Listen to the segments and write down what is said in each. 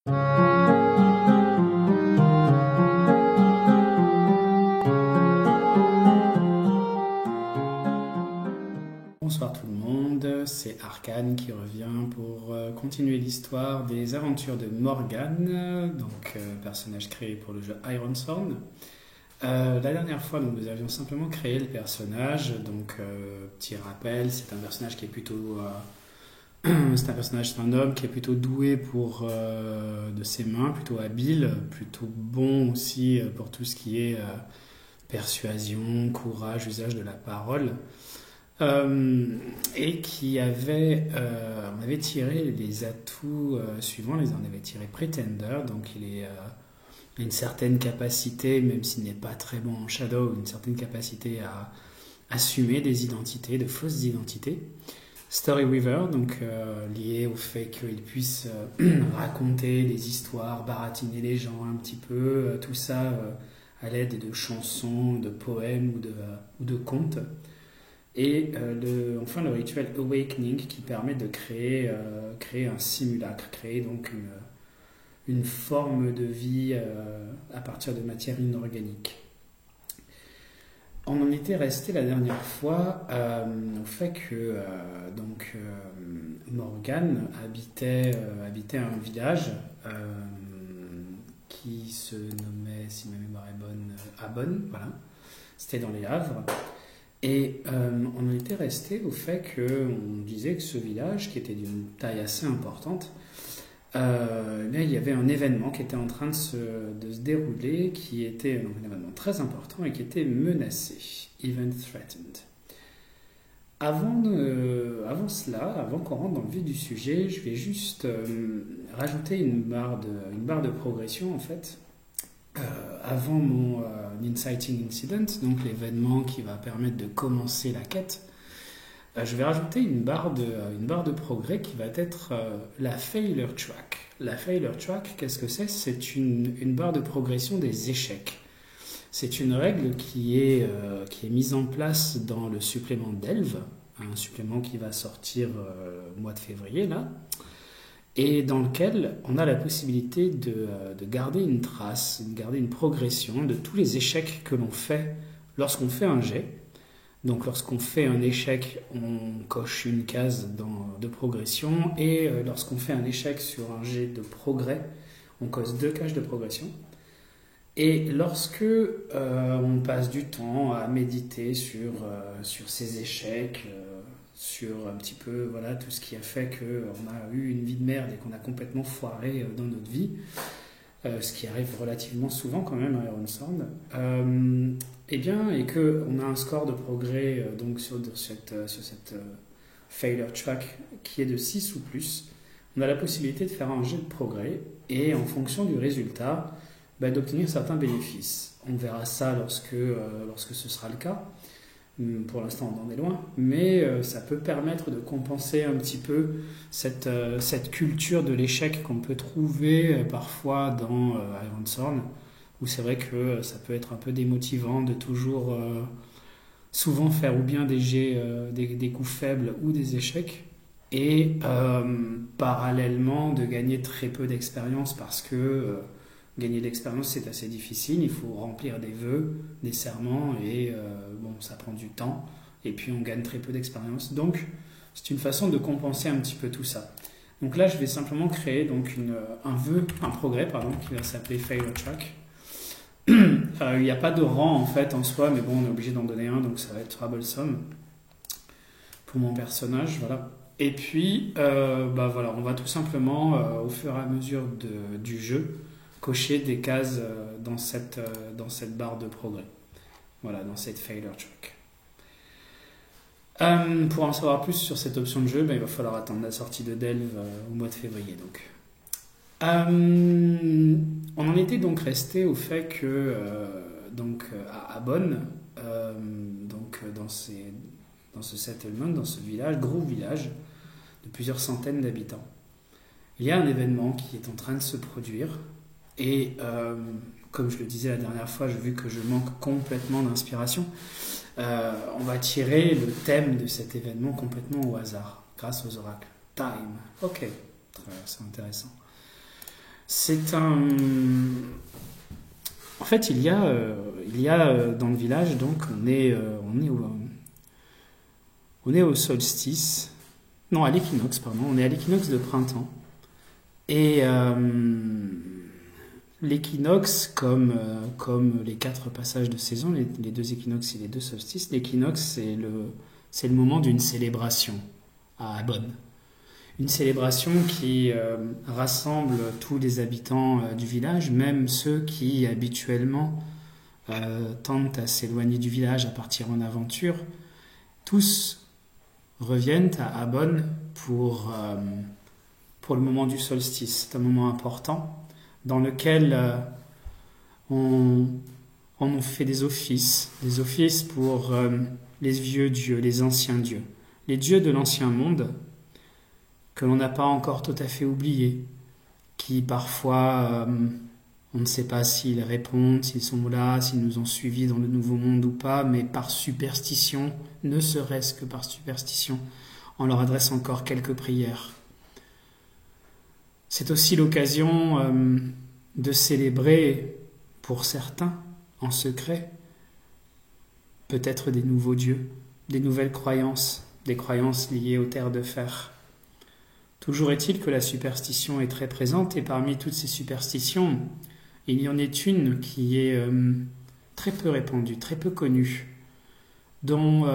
Bonsoir tout le monde, c'est Arcane qui revient pour continuer l'histoire des aventures de Morgane, donc personnage créé pour le jeu Ironsworn. La dernière fois, donc, nous avions simplement créé le personnage, donc petit rappel, c'est un personnage qui est plutôt... c'est un homme qui est plutôt doué de ses mains, plutôt habile, plutôt bon aussi pour tout ce qui est persuasion, courage, usage de la parole. Et on avait tiré les atouts suivants, on avait tiré Pretender, donc il a une certaine capacité, même s'il n'est pas très bon en Shadow, une certaine capacité à assumer des identités, de fausses identités. Storyweaver, donc lié au fait qu'il puisse raconter des histoires, baratiner les gens un petit peu, tout ça à l'aide de chansons, de poèmes ou de contes. Et enfin le rituel Awakening qui permet de créer un simulacre, créer donc une forme de vie à partir de matière inorganique. On en était resté la dernière fois au fait que Morgane habitait un village qui se nommait, si ma mémoire est bonne, Abonne, voilà. C'était dans les Havres. Et on en était resté au fait qu'on disait que ce village, qui était d'une taille assez importante, il y avait un événement qui était en train de se dérouler, qui était donc un événement très important et qui était menacé, event threatened. Avant cela, avant qu'on rentre dans le vif du sujet, je vais juste rajouter une barre de progression en fait. Avant mon Inciting Incident, donc l'événement qui va permettre de commencer la quête, je vais rajouter une barre de progrès qui va être la Failure Track. La Failure Track, qu'est-ce que c'est? C'est une barre de progression des échecs. C'est une règle qui est mise en place dans le supplément Delve, un supplément qui va sortir au mois de février, là, et dans lequel on a la possibilité de garder une trace, de garder une progression de tous les échecs que l'on fait lorsqu'on fait un jet. Donc lorsqu'on fait un échec, on coche une case de progression, et lorsqu'on fait un échec sur un jet de progrès, on coche 2 cases de progression. Et lorsque on passe du temps à méditer sur ces échecs, sur un petit peu voilà, tout ce qui a fait qu'on a eu une vie de merde et qu'on a complètement foiré dans notre vie, ce qui arrive relativement souvent quand même à Ironsworn, et qu'on a un score de progrès donc sur cette failure track qui est de 6 ou plus, on a la possibilité de faire un jet de progrès et en fonction du résultat, d'obtenir certains bénéfices. On verra ça lorsque ce sera le cas. Pour l'instant, on en est loin, mais ça peut permettre de compenser un petit peu cette culture de l'échec qu'on peut trouver parfois dans Ironsworn, où c'est vrai que ça peut être un peu démotivant de toujours souvent faire ou bien des jets, des coups faibles ou des échecs, et parallèlement de gagner très peu d'expérience parce que gagner de l'expérience, c'est assez difficile. Il faut remplir des vœux, des serments, et ça prend du temps. Et puis, on gagne très peu d'expérience. Donc, c'est une façon de compenser un petit peu tout ça. Donc là, je vais simplement créer donc un progrès, qui va s'appeler Failure Track. Il n'y a pas de rang, en fait, en soi, mais bon, on est obligé d'en donner un, donc ça va être Troublesome pour mon personnage, voilà. Et puis, on va tout simplement, au fur et à mesure du jeu, cocher des cases dans cette barre de progrès. Voilà, dans cette Failure Track. Pour en savoir plus sur cette option de jeu, il va falloir attendre la sortie de Delve au mois de février. Donc. On en était donc resté au fait que à Abonne, dans ce settlement, dans ce village, gros village de plusieurs centaines d'habitants, il y a un événement qui est en train de se produire. Et comme je le disais la dernière fois, j'ai vu que je manque complètement d'inspiration. On va tirer le thème de cet événement complètement au hasard, grâce aux oracles. Time. Ok, c'est intéressant. c'est un... En fait, il y a dans le village, donc on est au solstice, non à l'équinoxe, pardon, on est à l'équinoxe de printemps. Et l'équinoxe, comme les 4 passages de saison, les 2 équinoxes et les 2 solstices, l'équinoxe c'est le moment d'une célébration à Abonne. Une célébration qui rassemble tous les habitants du village, même ceux qui habituellement tentent à s'éloigner du village, à partir en aventure. Tous reviennent à Abonne pour le moment du solstice. C'est un moment important dans lequel on fait des offices pour les vieux dieux, les anciens dieux, les dieux de l'ancien monde, que l'on n'a pas encore tout à fait oubliés, qui parfois, on ne sait pas s'ils répondent, s'ils sont là, s'ils nous ont suivis dans le nouveau monde ou pas, mais par superstition, ne serait-ce que par superstition, on leur adresse encore quelques prières. C'est aussi l'occasion de célébrer, pour certains, en secret, peut-être des nouveaux dieux, des nouvelles croyances, des croyances liées aux terres de fer. Toujours est-il que la superstition est très présente, et parmi toutes ces superstitions, il y en est une qui est très peu répandue, très peu connue, dont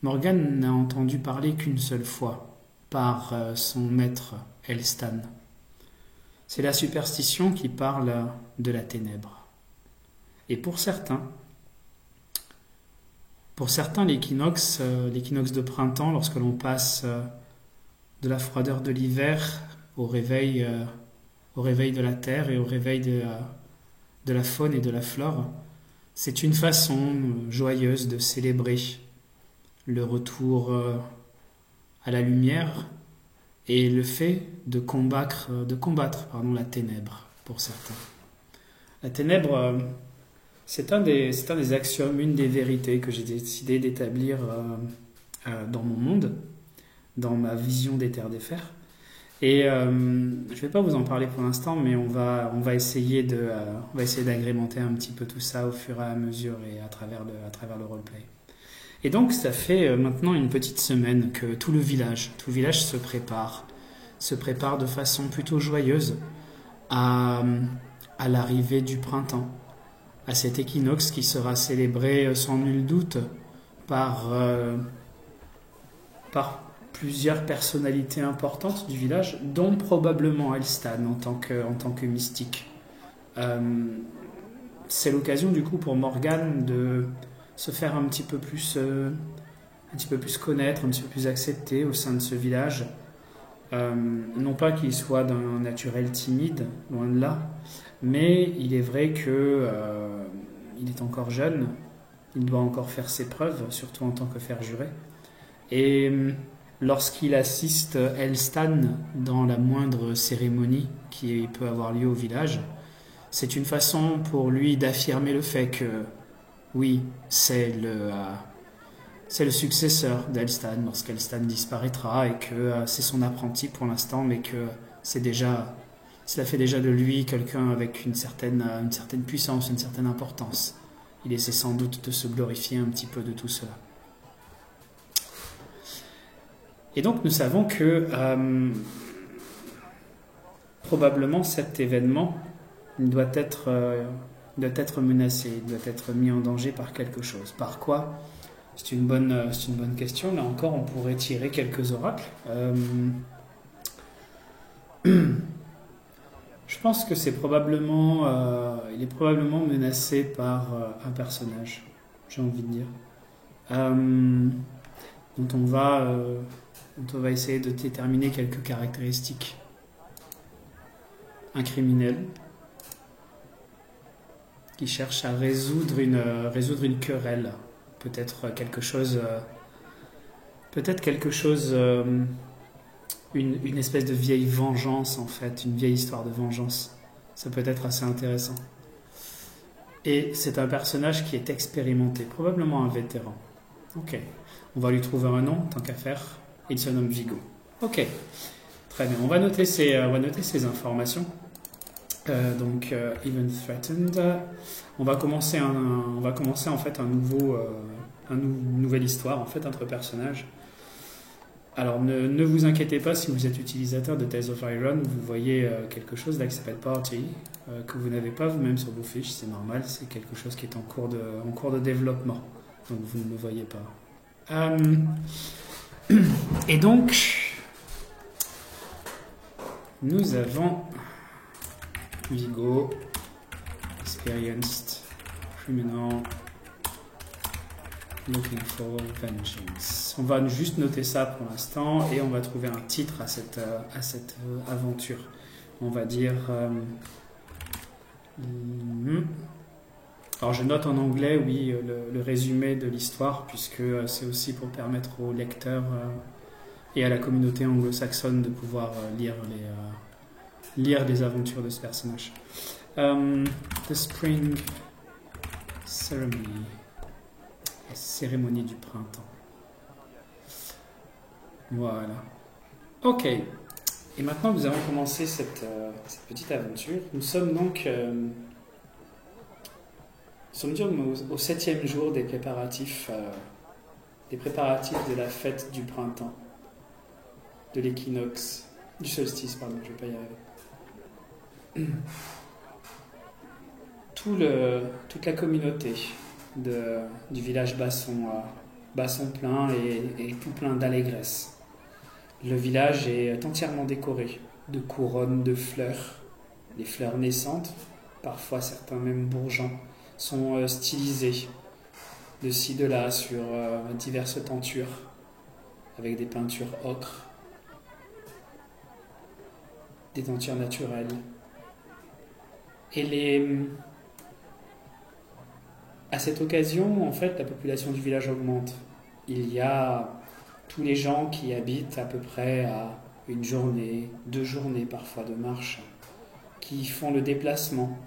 Morgane n'a entendu parler qu'une seule fois par son maître Elstan. C'est la superstition qui parle de la ténèbre. Et pour certains, l'équinoxe de printemps, lorsque l'on passe de la froideur de l'hiver au réveil de la terre et au réveil de la faune et de la flore, c'est une façon joyeuse de célébrer le retour à la lumière et le fait de combattre la ténèbre pour certains. La ténèbre, c'est un des axiomes, une des vérités que j'ai décidé d'établir dans mon monde, dans ma vision des terres des fers. Et je ne vais pas vous en parler pour l'instant, mais on va essayer d'agrémenter un petit peu tout ça au fur et à mesure et à travers le roleplay. Et donc ça fait maintenant une petite semaine que tout le village se prépare de façon plutôt joyeuse à l'arrivée du printemps, à cet équinoxe qui sera célébré sans nul doute par plusieurs personnalités importantes du village, dont probablement Elstan en tant que mystique. C'est l'occasion du coup pour Morgane de se faire un petit peu plus connaître, un petit peu plus accepter au sein de ce village. Non pas qu'il soit d'un naturel timide, loin de là, mais il est vrai que il est encore jeune, il doit encore faire ses preuves, surtout en tant que fer juré. Et lorsqu'il assiste Elstan dans la moindre cérémonie qui peut avoir lieu au village, c'est une façon pour lui d'affirmer le fait que oui, c'est le successeur d'Elstan lorsqu'Elstan disparaîtra et que c'est son apprenti pour l'instant, mais que cela fait déjà de lui quelqu'un avec une certaine puissance, une certaine importance. Il essaie sans doute de se glorifier un petit peu de tout cela. Et donc nous savons que probablement cet événement doit être menacé, il doit être mis en danger par quelque chose. Par quoi ? C'est une bonne question. Là encore, on pourrait tirer quelques oracles. Je pense que il est probablement menacé par un personnage, j'ai envie de dire, dont on va essayer de déterminer quelques caractéristiques. Un criminel qui cherche à résoudre une querelle, peut-être quelque chose, une espèce de vieille vengeance en fait, une vieille histoire de vengeance. Ça peut être assez intéressant. Et c'est un personnage qui est expérimenté, probablement un vétéran. Ok, on va lui trouver un nom, tant qu'à faire. Il se nomme Vigo. Ok, très bien. On va noter ces informations. Even Threatened. On va commencer en fait une nouvelle histoire en fait entre personnages. Alors ne vous inquiétez pas si vous êtes utilisateur de Tales of Iron, vous voyez quelque chose là qui s'appelle Party, que vous n'avez pas vous-même sur vos fiches, c'est normal, c'est quelque chose qui est en cours de développement, donc vous ne le voyez pas. Et donc, nous avons Vigo, Experienced, Criminal, Looking for Vengeance. On va juste noter ça pour l'instant et on va trouver un titre à cette aventure. On va dire... Alors je note en anglais, oui, le résumé de l'histoire, puisque c'est aussi pour permettre aux lecteurs et à la communauté anglo-saxonne de pouvoir lire les aventures de ce personnage. The Spring Ceremony. La cérémonie du printemps. Voilà. Ok. Et maintenant, nous allons commencer cette petite aventure. Nous sommes donc au 7e jour des préparatifs de la fête du printemps, de l'équinoxe, du solstice, pardon, je ne vais pas y arriver. Toute la communauté du village Basson plein et tout plein d'allégresse. Le village est entièrement décoré de couronnes de fleurs. Les fleurs naissantes, parfois certains même bourgeons, sont stylisés de ci de là sur diverses tentures avec des peintures ocre, des tentures naturelles. Et à cette occasion, en fait, la population du village augmente. Il y a tous les gens qui habitent à peu près à 1 journée, 2 journées parfois de marche, qui font le déplacement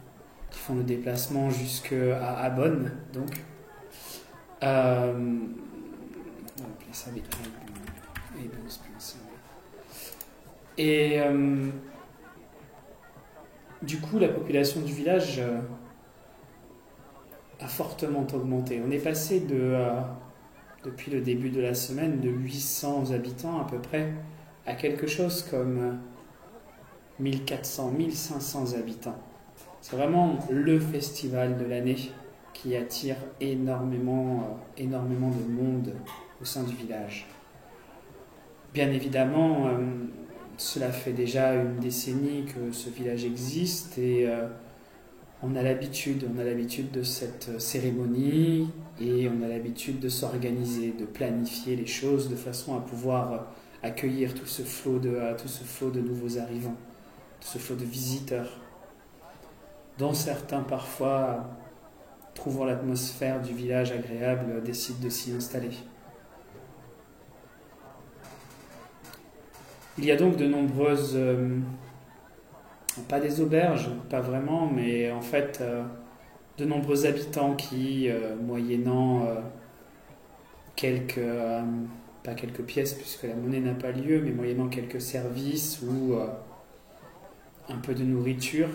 jusqu'à Abonne, donc. On va appeler ça avec et du coup, la population du village a fortement augmenté. On est passé depuis le début de la semaine de 800 habitants à peu près à quelque chose comme 1400, 1500 habitants. C'est vraiment le festival de l'année qui attire énormément de monde au sein du village. Bien évidemment, cela fait déjà 1 décennie que ce village existe et on a l'habitude de cette cérémonie et on a l'habitude de s'organiser, de planifier les choses de façon à pouvoir accueillir tout ce flot de nouveaux arrivants, tout ce flot de visiteurs, dont certains parfois, trouvant l'atmosphère du village agréable, décident de s'y installer. Il y a donc de nombreuses... pas des auberges, pas vraiment, mais en fait de nombreux habitants qui, moyennant pas quelques pièces puisque la monnaie n'a pas lieu, mais moyennant quelques services ou un peu de nourriture,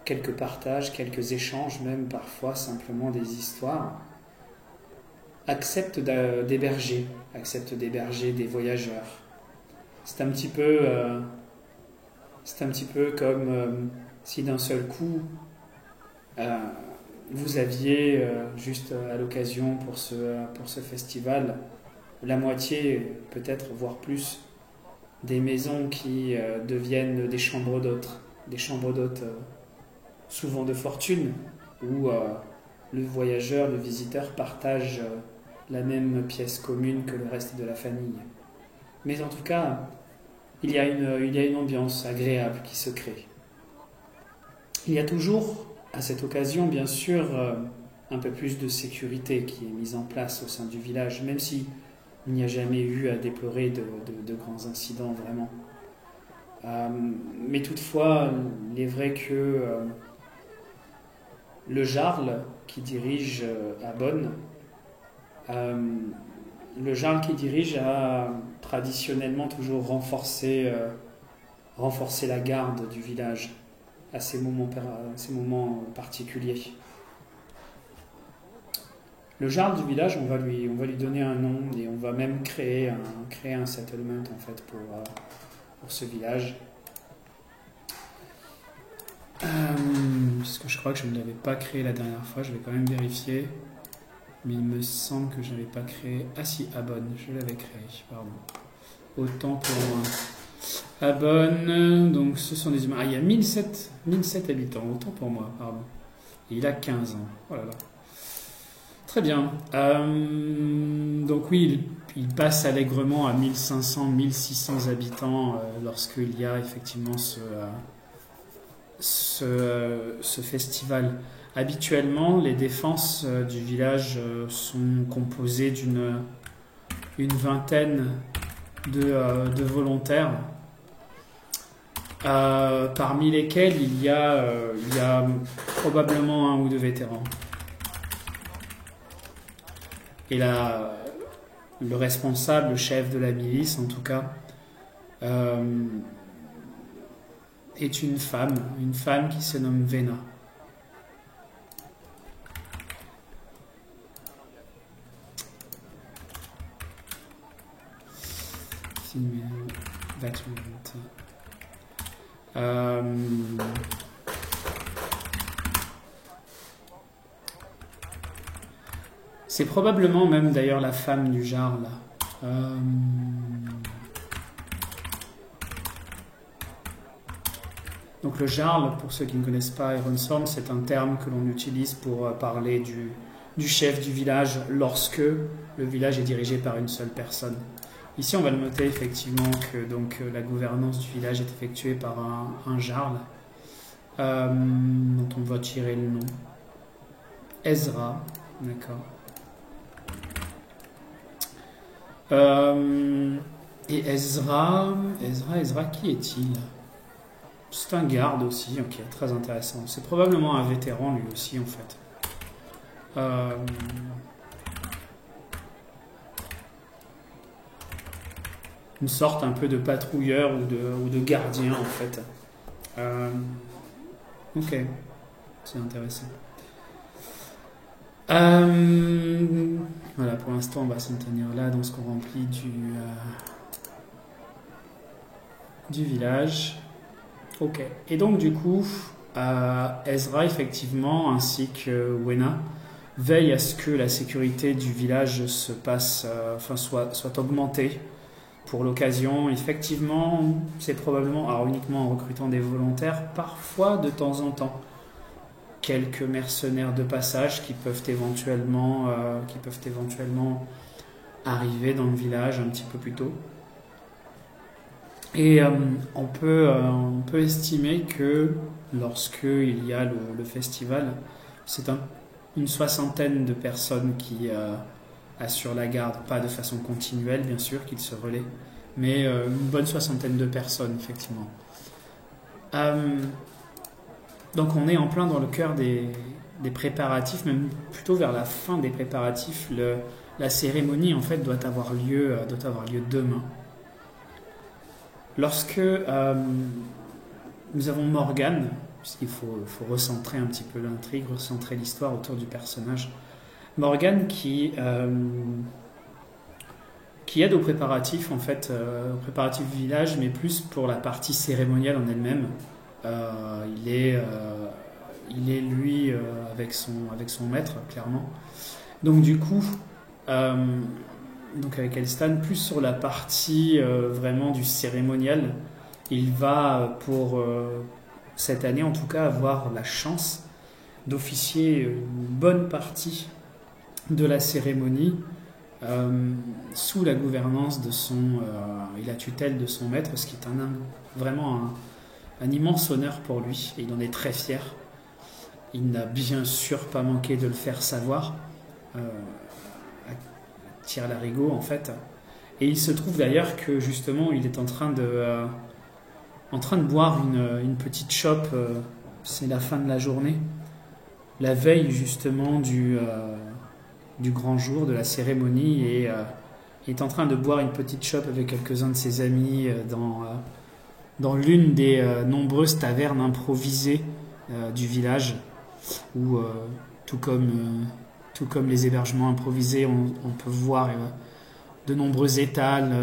quelques partages, quelques échanges, même parfois simplement des histoires, acceptent d'héberger des voyageurs. C'est un petit peu comme si d'un seul coup vous aviez juste à l'occasion pour ce festival la moitié, peut-être voire plus, des maisons qui deviennent des chambres d'hôtes souvent de fortune, où le voyageur, le visiteur partage la même pièce commune que le reste de la famille. Mais en tout cas, il y a une ambiance agréable qui se crée. Il y a toujours, à cette occasion, bien sûr, un peu plus de sécurité qui est mise en place au sein du village, même si il n'y a jamais eu à déplorer de grands incidents, vraiment. Mais toutefois, il est vrai que le jarl qui dirige Abonne, a traditionnellement toujours renforcé la garde du village. à ces moments particuliers. Le jarl du village, on va lui donner un nom et on va même créer un settlement en fait pour ce village. Parce que je crois que je ne l'avais pas créé la dernière fois, je vais quand même vérifier. Mais il me semble que je n'avais pas créé. Ah si, Abonne, je l'avais créé, pardon. Autant pour moi. Abonne, donc ce sont des humains. Ah, il y a 1007 habitants, autant pour moi, pardon. Et il a 15 ans. Oh là là. Très bien. Donc oui, il passe allègrement à 1500, 1600 habitants lorsqu'il y a effectivement ce festival. Habituellement, les défenses du village sont composées d'une vingtaine de volontaires, parmi lesquels il y a probablement un ou deux vétérans. Et là, le responsable, le chef de la milice en tout cas, est une femme qui se nomme Vena. Female veteran. C'est probablement même d'ailleurs la femme du jarl là. Donc le jarl, pour ceux qui ne connaissent pas Ironsworn, c'est un terme que l'on utilise pour parler du chef du village lorsque le village est dirigé par une seule personne. Ici, on va le noter effectivement que donc, la gouvernance du village est effectuée par un jarl, dont on va tirer le nom. Ezra, d'accord. Et Ezra, qui est-il? C'est un garde aussi, ok, très intéressant. C'est probablement un vétéran lui aussi en fait. Une sorte un peu de patrouilleur ou de gardien en fait. Ok, c'est intéressant. Voilà, pour l'instant on va s'en tenir là dans ce qu'on remplit du village. Ok, et donc du coup, Ezra effectivement ainsi que Wena veillent à ce que la sécurité du village se passe, soit augmentée. Pour l'occasion, effectivement, c'est probablement, alors uniquement en recrutant des volontaires, parfois de temps en temps, quelques mercenaires de passage qui peuvent éventuellement arriver dans le village un petit peu plus tôt. Et on peut estimer que lorsqu'il y a le festival, c'est une soixantaine de personnes qui assurent la garde, pas de façon continuelle bien sûr, qu'ils se relaient, mais une bonne soixantaine de personnes effectivement. Donc on est en plein dans le cœur des préparatifs, même plutôt vers la fin des préparatifs. La cérémonie en fait doit avoir lieu demain. Lorsque nous avons Morgane, puisqu'il faut recentrer un petit peu l'intrigue, recentrer l'histoire autour du personnage, Morgane qui aide aux préparatifs en fait, aux préparatifs du village, mais plus pour la partie cérémoniale en elle-même. Il est lui avec son maître clairement. Donc du coup, donc avec Elstan, plus sur la partie vraiment du cérémonial, il va pour cette année en tout cas avoir la chance d'officier une bonne partie de la cérémonie sous la gouvernance et la tutelle de son maître, ce qui est vraiment un immense honneur pour lui, et il en est très fier. Il n'a bien sûr pas manqué de le faire savoir à Tire-Larigot en fait. Et il se trouve d'ailleurs que justement il est en train de boire une petite chope, c'est la fin de la journée, la veille justement du grand jour de la cérémonie, et est en train de boire une petite chope avec quelques-uns de ses amis dans l'une des nombreuses tavernes improvisées du village, où tout comme les hébergements improvisés, on peut voir de nombreux étals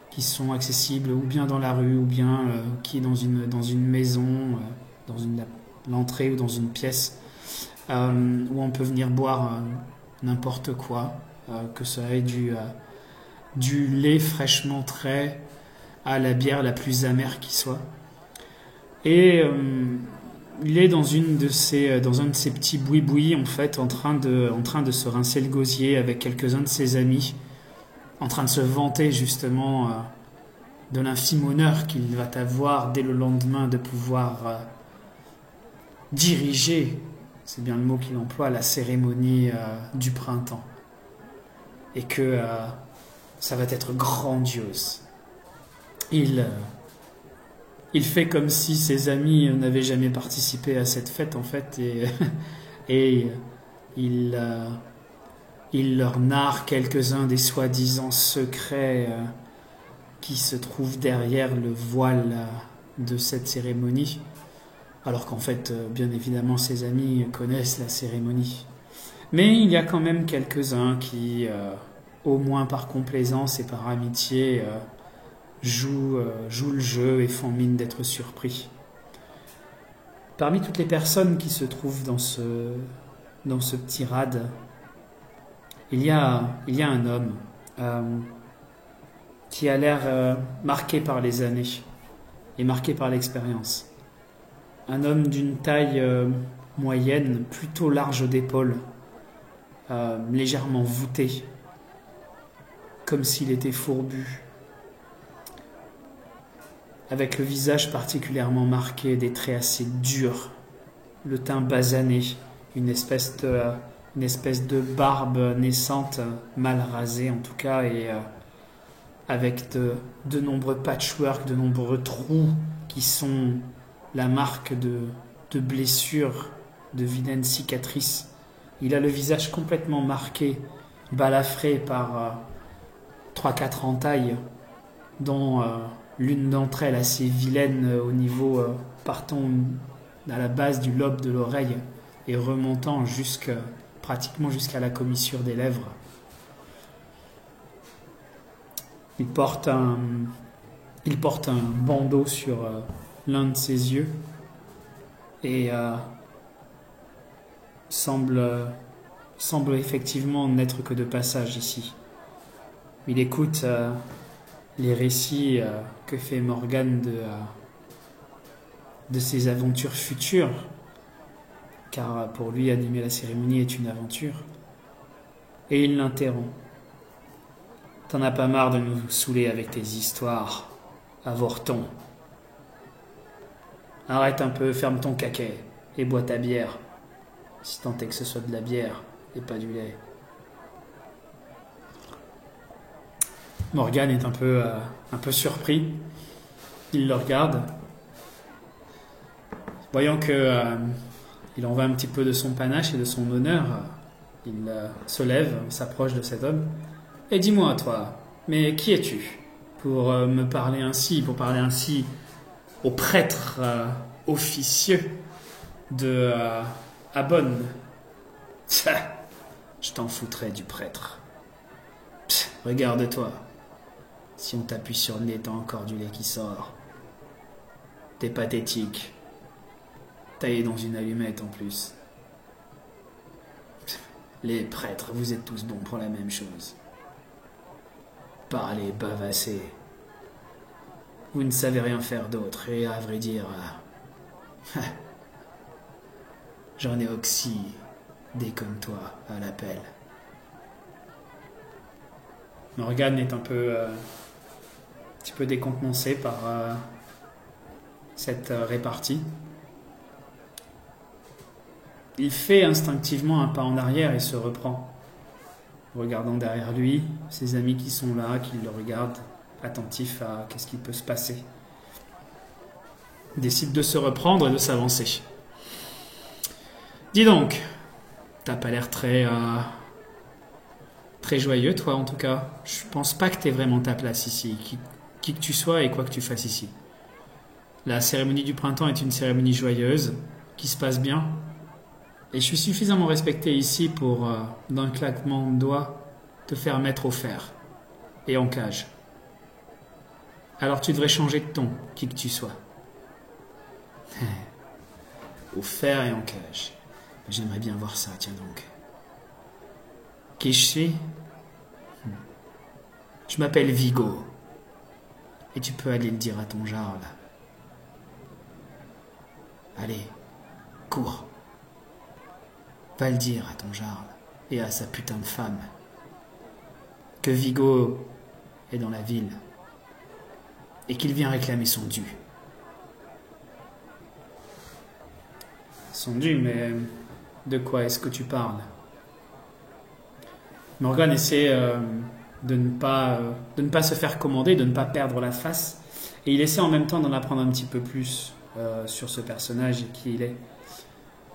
qui sont accessibles ou bien dans la rue ou bien qui est dans une maison, dans l'entrée ou dans une pièce, où on peut venir boire n'importe quoi, que ce soit du lait fraîchement trait à la bière la plus amère qui soit. Et il est dans un de ces petits boui-boui, en fait, en train de se rincer le gosier avec quelques-uns de ses amis, en train de se vanter justement de l'infime honneur qu'il va avoir dès le lendemain de pouvoir diriger, c'est bien le mot qu'il emploie, la cérémonie du printemps. Et que ça va être grandiose. Il fait comme si ses amis n'avaient jamais participé à cette fête, en fait, et il leur narre quelques-uns des soi-disant secrets qui se trouvent derrière le voile de cette cérémonie, alors qu'en fait, bien évidemment, ses amis connaissent la cérémonie. Mais il y a quand même quelques-uns qui, au moins par complaisance et par amitié, jouent le jeu et font mine d'être surpris. Parmi toutes les personnes qui se trouvent dans ce petit rad, il y a un homme qui a l'air marqué par les années et marqué par l'expérience. Un homme d'une taille moyenne, plutôt large d'épaules, légèrement voûté, comme s'il était fourbu, avec le visage particulièrement marqué, des traits assez durs, le teint basané, une espèce de barbe naissante, mal rasée en tout cas, et avec de nombreux patchworks, de nombreux trous qui sont la marque de blessures, de vilaines cicatrices. Il a le visage complètement marqué, balafré par 3-4 entailles, dont l'une d'entre elles assez vilaine au niveau partant à la base du lobe de l'oreille et remontant pratiquement jusqu'à la commissure des lèvres. Il porte un bandeau sur l'un de ses yeux et semble effectivement n'être que de passage ici. Il écoute les récits que fait Morgane de ses aventures futures, car pour lui animer la cérémonie est une aventure, et il l'interrompt. T'en as pas marre de nous saouler avec tes histoires, avorton. Arrête un peu, ferme ton caquet et bois ta bière, si tant est que ce soit de la bière et pas du lait. Morgane est un peu surpris. Il le regarde, voyant que il en va un petit peu de son panache et de son honneur. Il se lève, s'approche de cet homme. Et dis-moi, toi, mais qui es-tu pour me parler ainsi, au prêtre officieux de Abonne? Je t'en foutrais du prêtre. Regarde-toi. Si on t'appuie sur le nez, t'as encore du lait qui sort. T'es pathétique. Taillé dans une allumette en plus. Les prêtres, vous êtes tous bons pour la même chose. Parler, bavasser. Vous ne savez rien faire d'autre, et à vrai dire, j'en ai aussi des comme toi à l'appel. Morgane est un petit peu décontenancé par cette répartie. Il fait instinctivement un pas en arrière et se reprend, regardant derrière lui ses amis qui sont là, qui le regardent, attentifs à qu'est-ce qui peut se passer. Il décide de se reprendre et de s'avancer. Dis donc, t'as pas l'air très joyeux, toi, en tout cas. Je pense pas que t'aies vraiment ta place ici, qui que tu sois et quoi que tu fasses ici. La cérémonie du printemps est une cérémonie joyeuse, qui se passe bien. Et je suis suffisamment respecté ici pour, d'un claquement de doigts, te faire mettre au fer et en cage. Alors tu devrais changer de ton, qui que tu sois. Au fer et en cage. J'aimerais bien voir ça, tiens donc. Qui je suis? Je m'appelle Vigo. Et tu peux aller le dire à ton jarl. Allez, cours. Va le dire à ton jarl et à sa putain de femme que Vigo est dans la ville et qu'il vient réclamer son dû. Son dû, mais de quoi est-ce que tu parles? Morgan essaie de ne pas se faire commander, de ne pas perdre la face, et il essaie en même temps d'en apprendre un petit peu plus sur ce personnage et qui il est.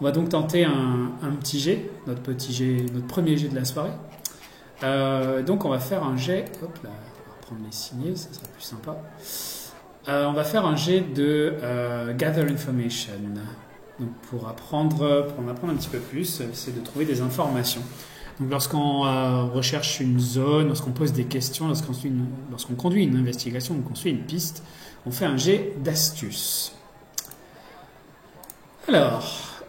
On va donc tenter un petit jet, notre premier jet de la soirée. Donc on va faire un jet, hop là, on va prendre les signets, ça sera plus sympa. On va faire un jet de Gather Information. Donc pour en apprendre un petit peu plus, c'est de trouver des informations. Donc lorsqu'on recherche une zone, lorsqu'on pose des questions, lorsqu'on conduit une investigation ou qu'on suit une piste, on fait un jet d'astuce. Alors,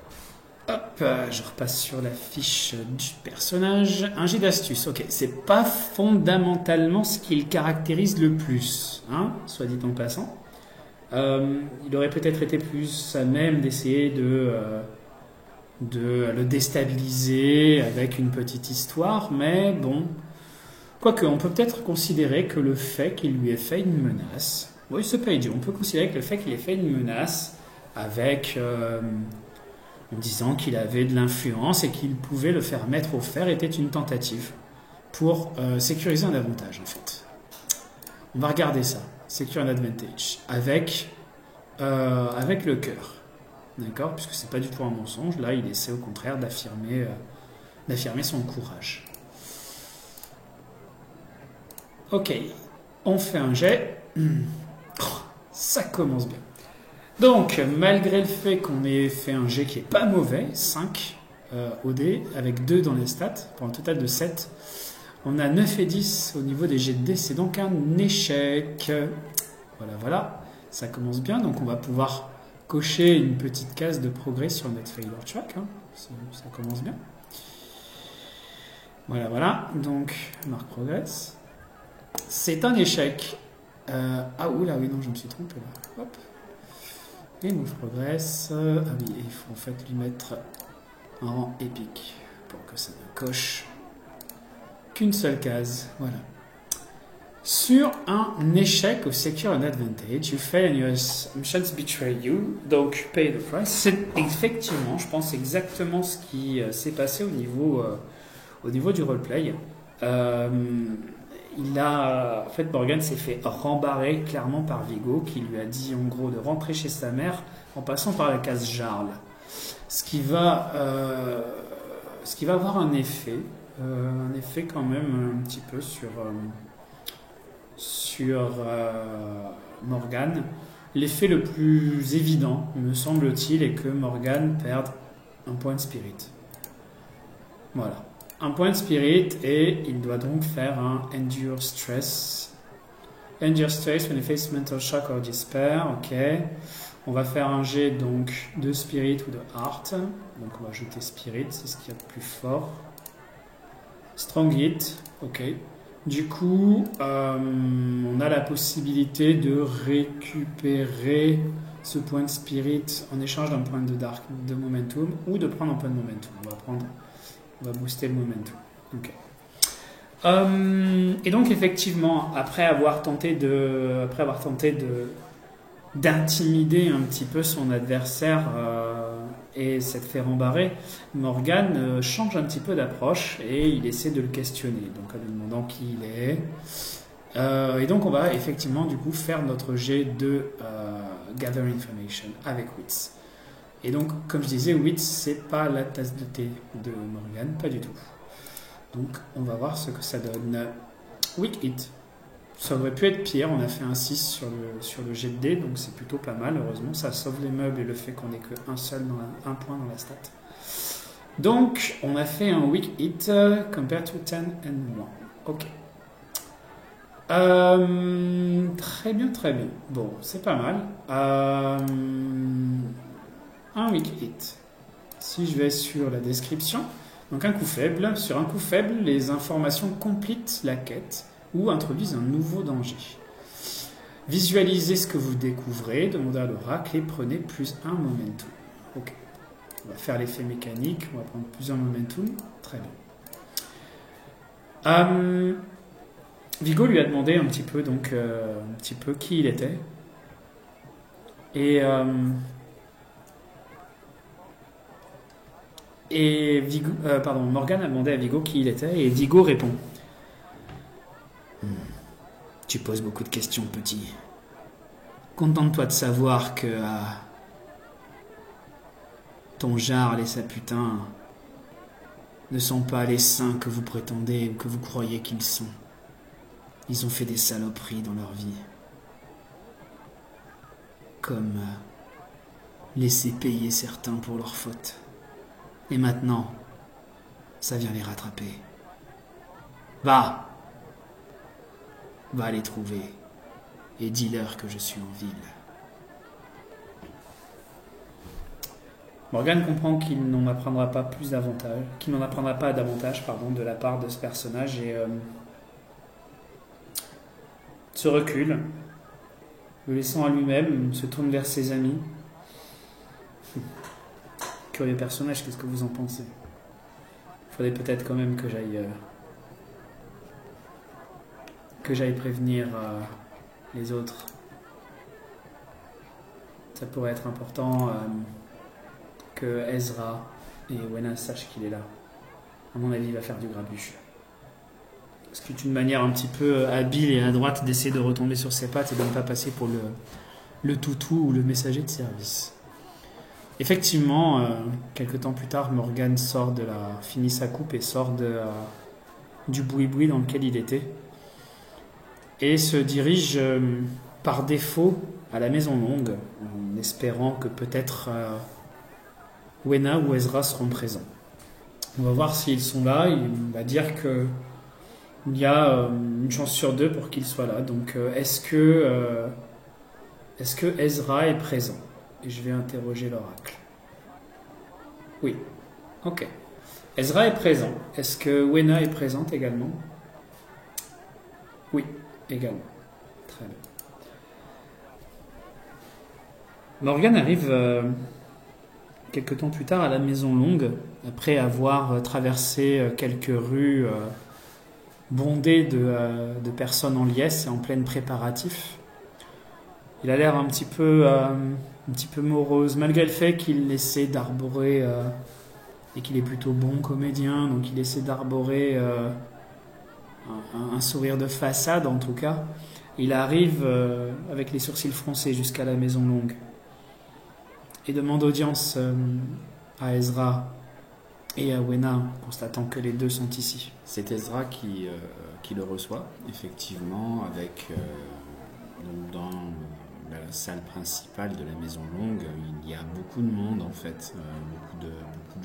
hop, je repasse sur la fiche du personnage. Un jet d'astuce, ok, c'est pas fondamentalement ce qui le caractérise le plus, hein, soit dit en passant. Il aurait peut-être été plus à même d'essayer de le déstabiliser avec une petite histoire, mais bon, quoique on peut peut-être considérer que le fait qu'il lui ait fait une menace, oui c'est pas idiot, on peut considérer que le fait qu'il ait fait une menace avec en disant qu'il avait de l'influence et qu'il pouvait le faire mettre au fer était une tentative pour sécuriser un avantage en fait. On va regarder ça, secure an advantage, avec le cœur. D'accord, puisque c'est pas du tout un mensonge. Là, il essaie au contraire d'affirmer son courage. Ok, on fait un jet. Ça commence bien. Donc, malgré le fait qu'on ait fait un jet qui est pas mauvais, 5 au dé, avec 2 dans les stats, pour un total de 7, on a 9 et 10 au niveau des jets de dés. C'est donc un échec. Voilà, ça commence bien. Donc, on va pouvoir cocher une petite case de progrès sur notre failure track, hein. Ça commence bien. Voilà, donc marque progress. C'est un échec. Oui, non, je me suis trompé là. Hop. Et move progress. Ah oui, il faut en fait lui mettre un rang épique pour que ça ne coche qu'une seule case. Voilà. Sur un échec au Secure an Advantage, you fail and your assumptions betray you, donc pay the price. C'est effectivement, je pense, exactement ce qui s'est passé au niveau du roleplay. En fait, Morgan s'est fait rembarrer clairement par Vigo, qui lui a dit en gros de rentrer chez sa mère en passant par la case Jarl. Ce qui va avoir un effet quand même un petit peu sur Morgan. L'effet le plus évident, me semble-t-il, est que Morgan perde un point de spirit. Voilà. Un point de spirit et il doit donc faire un Endure Stress. Endure Stress when he faces mental shock or despair. Ok. On va faire un jet donc de spirit ou de heart. Donc on va ajouter spirit, c'est ce qu'il y a de plus fort. Strong hit. Ok. Du coup, on a la possibilité de récupérer ce point de spirit en échange d'un point de momentum ou de prendre un point de momentum. On va booster le momentum. Okay. Et donc effectivement, après avoir tenté d'intimider un petit peu son adversaire et s'être fait rembarrer, Morgan change un petit peu d'approche et il essaie de le questionner, donc en lui demandant qui il est. Et donc on va effectivement du coup faire notre jet de Gather Information avec Wits. Et donc, comme je disais, Wits, c'est pas la tasse de thé de Morgan, pas du tout. Donc, on va voir ce que ça donne. Weak hit. Ça aurait pu être pire, on a fait un 6 sur le jet de dés, donc c'est plutôt pas mal, heureusement. Ça sauve les meubles et le fait qu'on ait un point dans la stat. Donc, on a fait un weak hit compared to 10 and 1. Ok. Très bien, très bien. Bon, c'est pas mal. Un weak hit. Si je vais sur la description, donc un coup faible. Sur un coup faible, les informations complètent la quête ou introduisent un nouveau danger. Visualisez ce que vous découvrez, demandez à l'oracle et prenez plus un momentum. Ok. On va faire l'effet mécanique, on va prendre plusieurs momentum. Très bien. Vigo lui a demandé un petit peu, qui il était. Morgan a demandé à Vigo qui il était et Vigo répond. Tu poses beaucoup de questions, petit. Contente-toi de savoir que ton Jarl et sa putain ne sont pas les saints que vous prétendez ou que vous croyez qu'ils sont. Ils ont fait des saloperies dans leur vie. Comme laisser payer certains pour leurs fautes. Et maintenant, ça vient les rattraper. Va les trouver et dis-leur que je suis en ville. Morgan comprend qu'il n'en apprendra pas davantage de la part de ce personnage et se recule, le laissant à lui-même, se tourne vers ses amis. Curieux personnage, qu'est-ce que vous en pensez? Il faudrait peut-être quand même que j'aille prévenir les autres. Ça pourrait être important que Ezra et Wena sachent qu'il est là. À mon avis, il va faire du grabuge. Ce qui est une manière un petit peu habile et à droite d'essayer de retomber sur ses pattes et de ne pas passer pour le toutou ou le messager de service. Effectivement, quelques temps plus tard, Morgan finit sa coupe et sort du boui-boui dans lequel il était et se dirige par défaut à la Maison Longue en espérant que peut-être Wena ou Ezra seront présents. On va voir s'ils sont là. Il va dire que il y a une chance sur 2 pour qu'ils soient là. Donc, est-ce que Ezra est présent? Et je vais interroger l'oracle. Oui. Ok. Ezra est présent. Est-ce que Wena est présente également? Oui, également. Très bien. Morgan arrive quelque temps plus tard à la Maison Longue, après avoir traversé quelques rues bondées de personnes en liesse et en plein préparatif. Il a l'air un petit peu morose, malgré le fait qu'il essaie d'arborer, et qu'il est plutôt bon comédien, donc il essaie d'arborer un sourire de façade en tout cas. Il arrive avec les sourcils froncés jusqu'à la Maison Longue et demande audience à Ezra et à Wena, constatant que les deux sont ici. C'est Ezra qui le reçoit, effectivement, avec dans la salle principale de la Maison Longue, il y a beaucoup de monde en fait, beaucoup de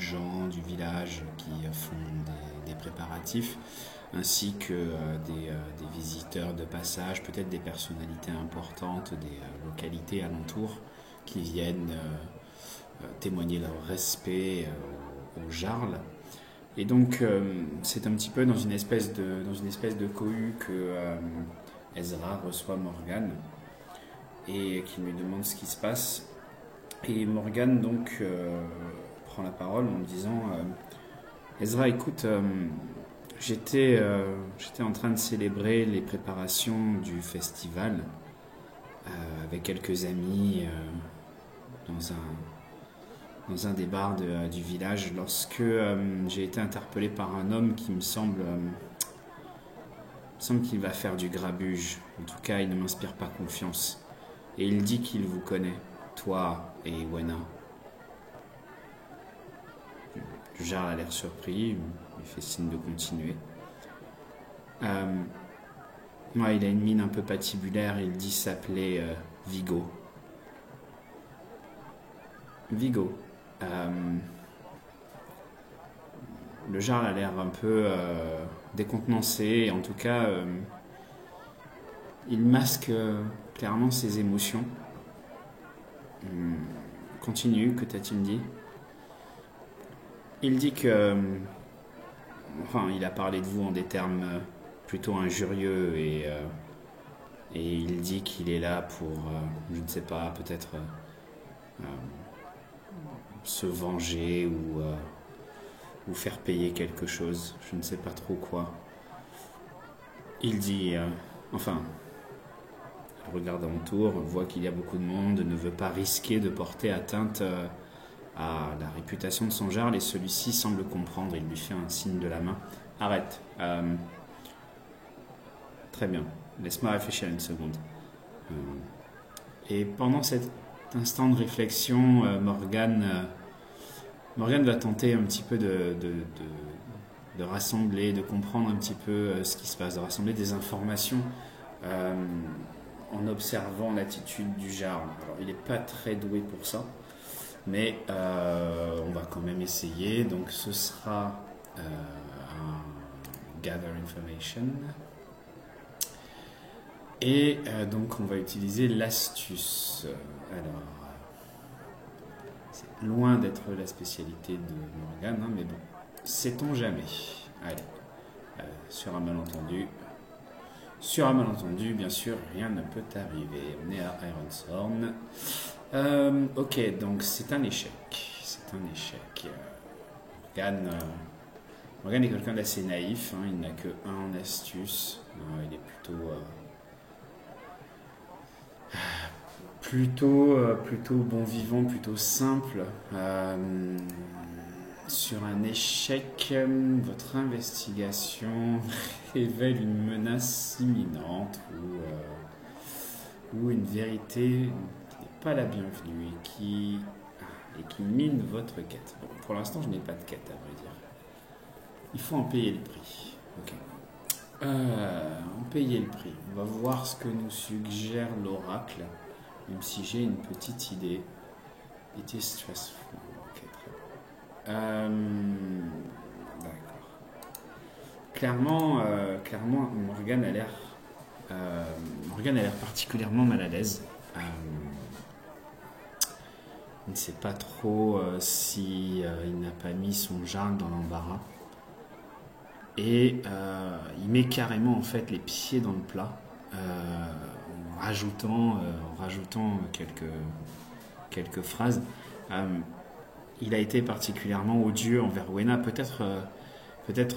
gens du village qui font des préparatifs, ainsi que des visiteurs de passage, peut-être des personnalités importantes des localités alentours qui viennent témoigner leur respect au Jarl. Et donc c'est un petit peu dans une espèce de cohue que Ezra reçoit Morgan et qui lui demande ce qui se passe. Et Morgan donc prend la parole en disant Ezra, écoute, j'étais en train de célébrer les préparations du festival avec quelques amis dans un des bars du village lorsque j'ai été interpellé par un homme qui me semble qu'il va faire du grabuge. En tout cas, il ne m'inspire pas confiance. Et il dit qu'il vous connaît, toi et Wena. Le Jarl a l'air surpris, il fait signe de continuer. Ouais, il a une mine un peu patibulaire, il dit s'appeler Vigo. Vigo. Le jarl a l'air un peu décontenancé, en tout cas, il masque clairement ses émotions. Continue, que t'a-t-il dit? Il dit que... Enfin, il a parlé de vous en des termes plutôt injurieux et il dit qu'il est là pour, je ne sais pas, peut-être se venger ou faire payer quelque chose. Je ne sais pas trop quoi. Il dit... enfin, il regarde autour, voit qu'il y a beaucoup de monde, ne veut pas risquer de porter atteinte à la réputation de son jarl et celui-ci semble comprendre. Il lui fait un signe de la main. Arrête. Très bien. Laisse-moi réfléchir une seconde. Et pendant cet instant de réflexion, Morgane va tenter un petit peu de rassembler, de comprendre un petit peu ce qui se passe, de rassembler des informations en observant l'attitude du jarl. Alors, il n'est pas très doué pour ça, mais on va quand même essayer. Donc, ce sera un Gather Information. Et donc, on va utiliser l'astuce. Alors, c'est loin d'être la spécialité de Morgane, hein, mais bon, sait-on jamais. Allez, sur un malentendu. Sur un malentendu, bien sûr, rien ne peut arriver. On est à Ironthorn. Ok, donc c'est un échec. C'est un échec. Morgane est quelqu'un d'assez naïf. Hein, il n'a que 1 en astuce. Il est plutôt bon vivant, plutôt simple. Sur un échec, votre investigation révèle une menace imminente ou une vérité qui n'est pas la bienvenue et qui mine votre quête. Bon, pour l'instant, je n'ai pas de quête, à vrai dire. Il faut en payer le prix. Ok. En payer le prix. On va voir ce que nous suggère l'oracle, même si j'ai une petite idée. It is stressful. Ok, très bien. D'accord. Clairement, Morgane a l'air particulièrement mal à l'aise. Il ne sait pas trop si il n'a pas mis son jarl dans l'embarras. Et il met carrément en fait les pieds dans le plat en rajoutant quelques phrases. Il a été particulièrement odieux envers Wena. Peut-être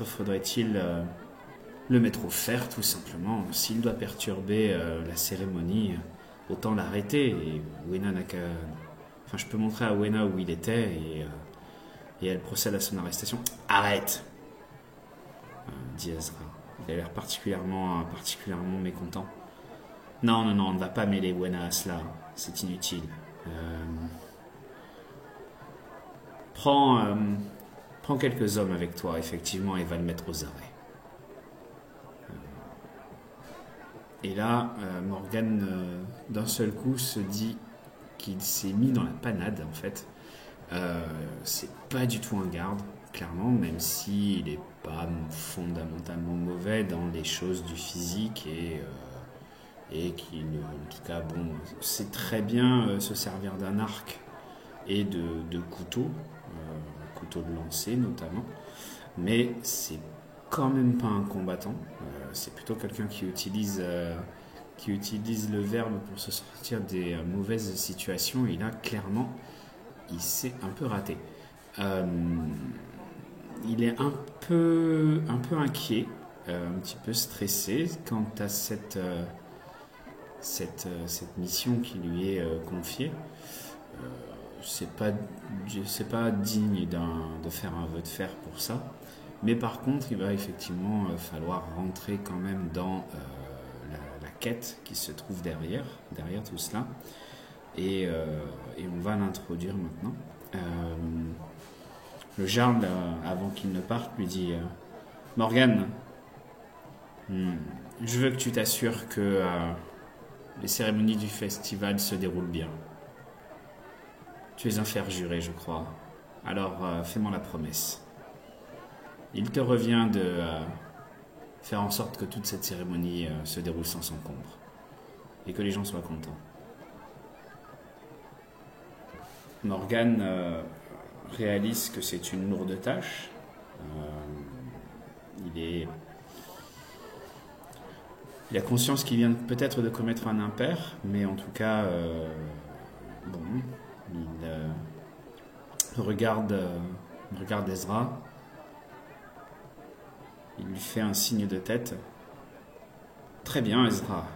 faudrait-il le mettre au fer tout simplement. S'il doit perturber la cérémonie, autant l'arrêter. Et Wena n'a qu'à... Enfin, je peux montrer à Wena où il était et elle procède à son arrestation. Arrête, dit Ezra. Il a l'air particulièrement mécontent. Non, on ne va pas mêler Wena à cela. C'est inutile. Prends quelques hommes avec toi, effectivement, et va le mettre aux arrêts. Et là, Morgane, d'un seul coup, se dit qu'il s'est mis dans la panade, en fait. C'est pas du tout un garde, clairement, même s'il n'est pas fondamentalement mauvais dans les choses du physique et qu'il, en tout cas, bon, sait très bien se servir d'un arc et de couteau de lancer notamment, mais c'est quand même pas un combattant. C'est plutôt quelqu'un qui utilise le verbe pour se sortir des mauvaises situations. Et là, clairement, il s'est un peu raté. Il est un peu inquiet, un petit peu stressé quant à cette mission qui lui est confiée. C'est pas digne de faire un vœu de fer pour ça, mais par contre il va effectivement falloir rentrer quand même dans la quête qui se trouve derrière tout cela et on va l'introduire maintenant. Le jarl, avant qu'il ne parte, lui dit Morgane, je veux que tu t'assures que les cérémonies du festival se déroulent bien. Tu es un fer juré, je crois. Alors, fais-moi la promesse. Il te revient de faire en sorte que toute cette cérémonie se déroule sans encombre. Et que les gens soient contents. Morgane réalise que c'est une lourde tâche. Il a conscience qu'il vient peut-être de commettre un impair, mais en tout cas, il regarde Ezra. Il lui fait un signe de tête. Très bien, Ezra.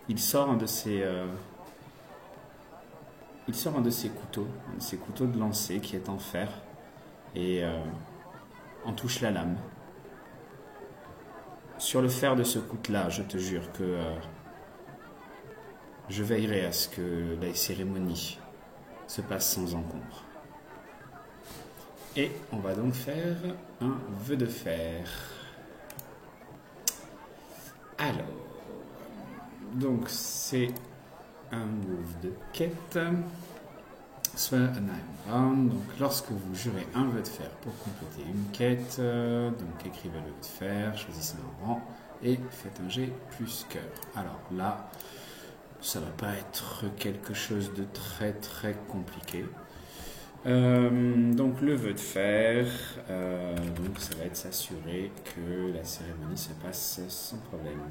Il sort un de ses couteaux, un de ses couteaux de lancer qui est en fer, et en touche la lame. Sur le fer de ce couteau-là, je te jure que je veillerai à ce que la cérémonie se passe sans encombre. Et on va donc faire un vœu de fer. Alors, donc c'est un move de quête, soit un nine round. Donc lorsque vous jurez un vœu de fer pour compléter une quête, donc écrivez le vœu de fer, choisissez un rang et faites un jet plus cœur. Alors là, ça va pas être quelque chose de très très compliqué. Donc le vœu de fer, donc ça va être s'assurer que la cérémonie se passe sans problème.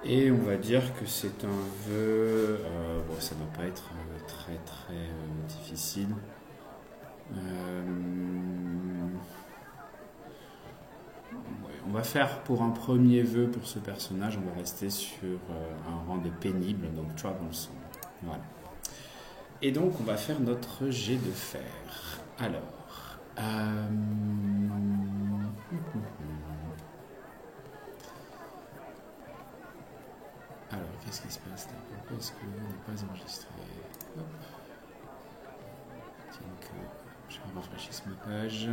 Et on va dire que c'est un vœu, bon, ça ne va pas être très très difficile. On va faire pour un premier vœu pour ce personnage, on va rester sur un rang de pénible, donc troublesome. Voilà. Et donc on va faire notre jet de fer. Alors, qu'est-ce qui se passe là? Pourquoi est-ce que n'est pas enregistré? Hop. Tiens que je rafraîchisse ma page.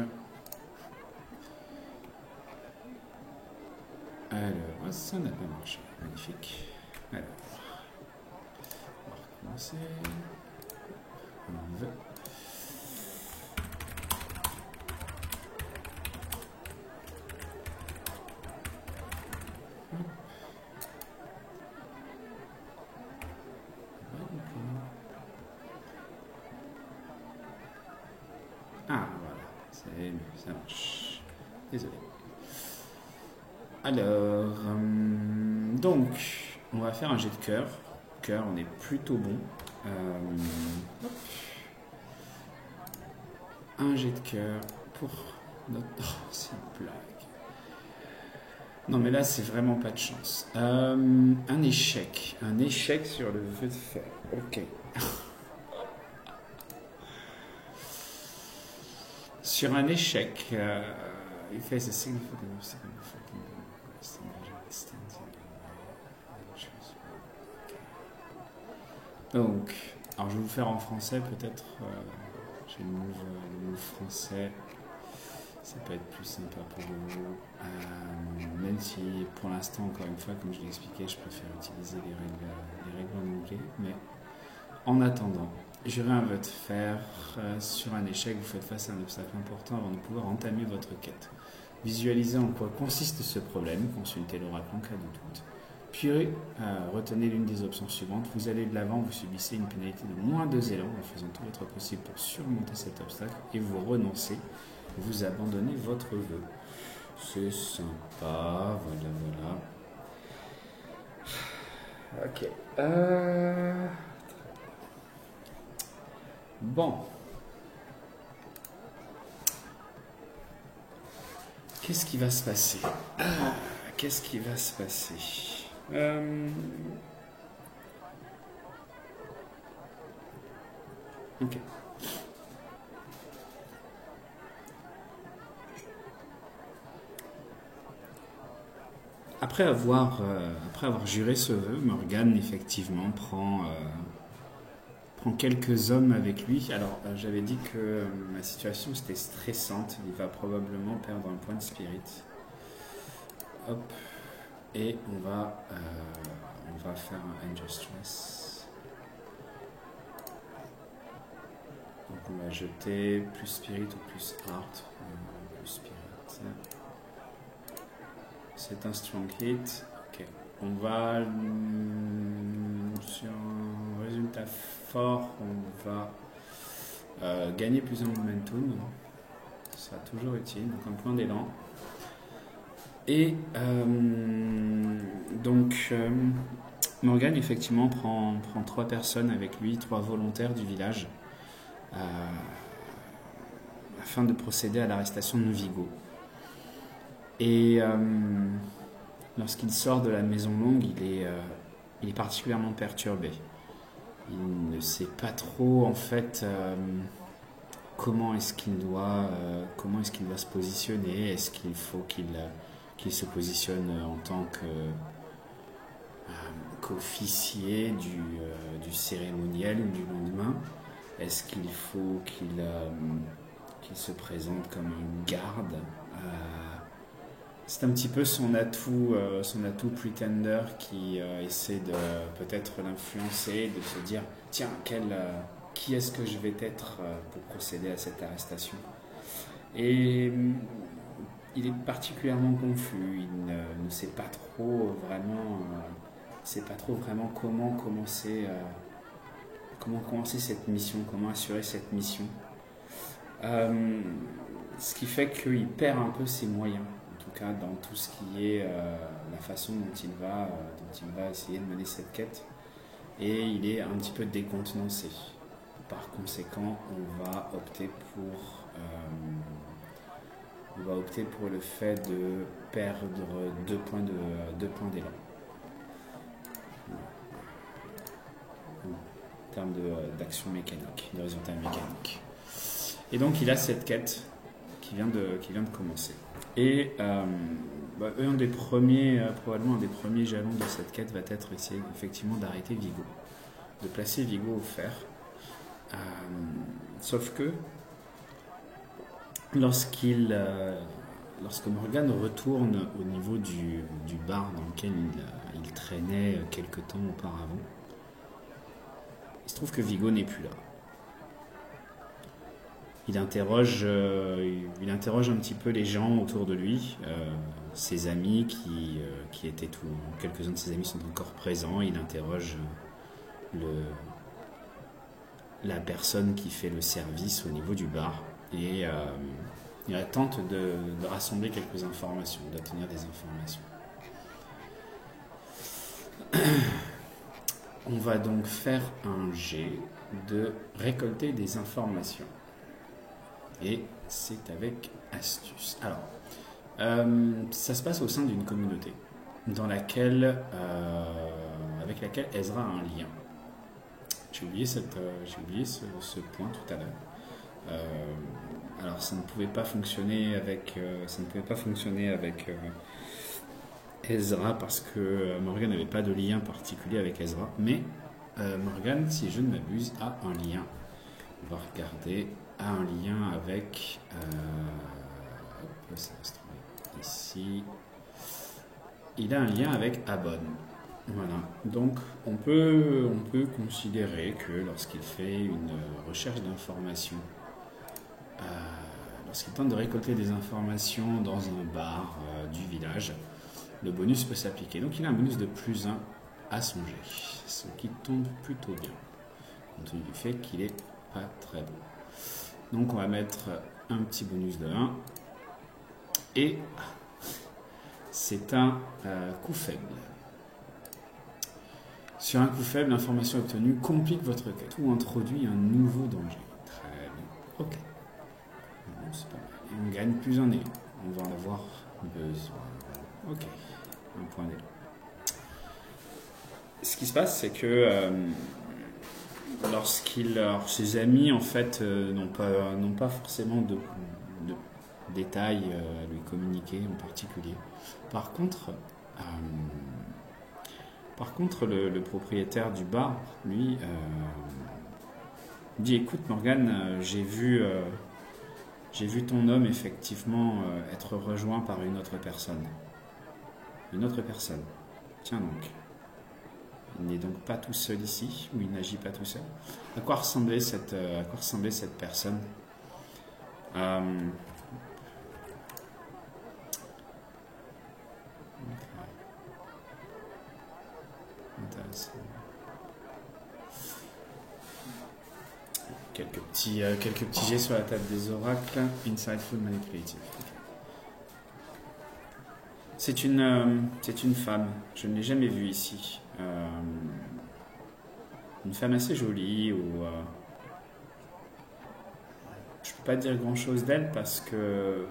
Alors, ça n'a pas marché. Magnifique. Alors, on va recommencer. On veut. Ah, voilà. Ça marche. Désolé. Alors, donc, on va faire un jet de cœur. Cœur, on est plutôt bon. Un jet de cœur pour notre... Oh, c'est une blague. Non, mais là, c'est vraiment pas de chance. Un échec. Un échec sur le vœu de fer. Ok. Sur un échec, il fait ce signe. Donc, alors je vais vous faire en français peut-être. J'ai le move français. Ça peut être plus sympa pour vous. Même si pour l'instant, encore une fois, comme je l'ai expliqué, je préfère utiliser les règles en anglais. Mais en attendant, jurez un vœu de fer. Sur un échec, vous faites face à un obstacle important avant de pouvoir entamer votre quête. Visualisez en quoi consiste ce problème, consultez l'oracle en cas de doute. Puis retenez l'une des options suivantes. Vous allez de l'avant, vous subissez une pénalité de moins 2 élans en faisant tout votre possible pour surmonter cet obstacle et vous renoncez, vous abandonnez votre vœu. C'est sympa, voilà. Ok. Bon. Qu'est-ce qui va se passer? Qu'est-ce qui va se passer? Ok. Après avoir juré ce vœu, Morgane effectivement prend prend quelques hommes avec lui. Alors, j'avais dit que la situation c'était stressante. Il va probablement perdre un point de spirit. Hop. Et on va faire un Angel Stress. Donc, on va jeter plus spirit ou plus heart. Plus spirit. C'est un strong hit. Ok. On va sur un résultat fort, on va gagner plus en momentum. Ça sera toujours utile. Donc un point d'élan. Et donc Morgan effectivement prend 3 personnes avec lui, 3 volontaires du village, afin de procéder à l'arrestation de Vigo. Et lorsqu'il sort de la maison longue, il est particulièrement perturbé. Il ne sait pas trop en fait comment est-ce qu'il doit se positionner. Est-ce qu'il faut qu'il se positionne en tant qu'officier du cérémoniel du lendemain? Est-ce qu'il faut qu'il se présente comme un garde? C'est un petit peu son atout pretender qui essaie de peut-être l'influencer, de se dire tiens, qui est-ce que je vais être pour procéder à cette arrestation. Et il est particulièrement confus, il ne sait pas trop vraiment comment commencer cette mission, comment assurer cette mission. Ce qui fait qu'il perd un peu ses moyens. En tout cas, dans tout ce qui est la façon dont il va essayer de mener cette quête, et il est un petit peu décontenancé. Par conséquent, on va opter pour le fait de perdre 2 points d'élan en termes d'action mécanique, de résultat mécanique. Et donc, il a cette quête qui vient de commencer. Et probablement un des premiers jalons de cette quête va être essayer effectivement d'arrêter Vigo, de placer Vigo au fer. Sauf que lorsque Morgan retourne au niveau du bar dans lequel il traînait quelque temps auparavant, il se trouve que Vigo n'est plus là. Il interroge un petit peu les gens autour de lui, ses amis qui étaient quelques-uns de ses amis sont encore présents. Il interroge la personne qui fait le service au niveau du bar et il tente de rassembler quelques informations, d'obtenir des informations. On va donc faire un jet de récolter des informations. Et c'est avec astuce. Alors, ça se passe au sein d'une communauté avec laquelle Ezra a un lien. J'ai oublié ce point tout à l'heure. Alors, ça ne pouvait pas fonctionner avec Ezra parce que Morgan n'avait pas de lien particulier avec Ezra. Mais Morgan, si je ne m'abuse, a un lien. On va regarder. A un lien avec ça va se trouver ici. Il a un lien avec Abon. Voilà. Donc on peut considérer que lorsqu'il fait une recherche d'informations, lorsqu'il tente de récolter des informations dans un bar du village, le bonus peut s'appliquer. Donc il a un bonus de +1 à son jet, ce qui tombe plutôt bien, compte tenu du fait qu'il est pas très bon. Donc on va mettre un petit bonus de 1 et c'est un coup faible. Sur un coup faible, l'information obtenue complique votre quête ou introduit un nouveau danger. Très bien. Ok. Bon, c'est pas mal. Et on gagne plus un élan. On va en avoir besoin. Ok. Un point d'élan. Ce qui se passe, c'est que ses amis en fait n'ont pas forcément de détails à lui communiquer en particulier. Par contre, le propriétaire du bar, lui, Il dit écoute Morgane, j'ai vu ton homme effectivement être rejoint par une autre personne. Une autre personne. Tiens donc. Il n'est donc pas tout seul ici, ou il n'agit pas tout seul. À quoi ressemblait cette personne? Intéressant. Quelques petits jets sur la table des oracles. Insightful, manipulative. C'est une femme. Je ne l'ai jamais vue ici. Une femme assez jolie. Je ne peux pas dire grand-chose d'elle parce que,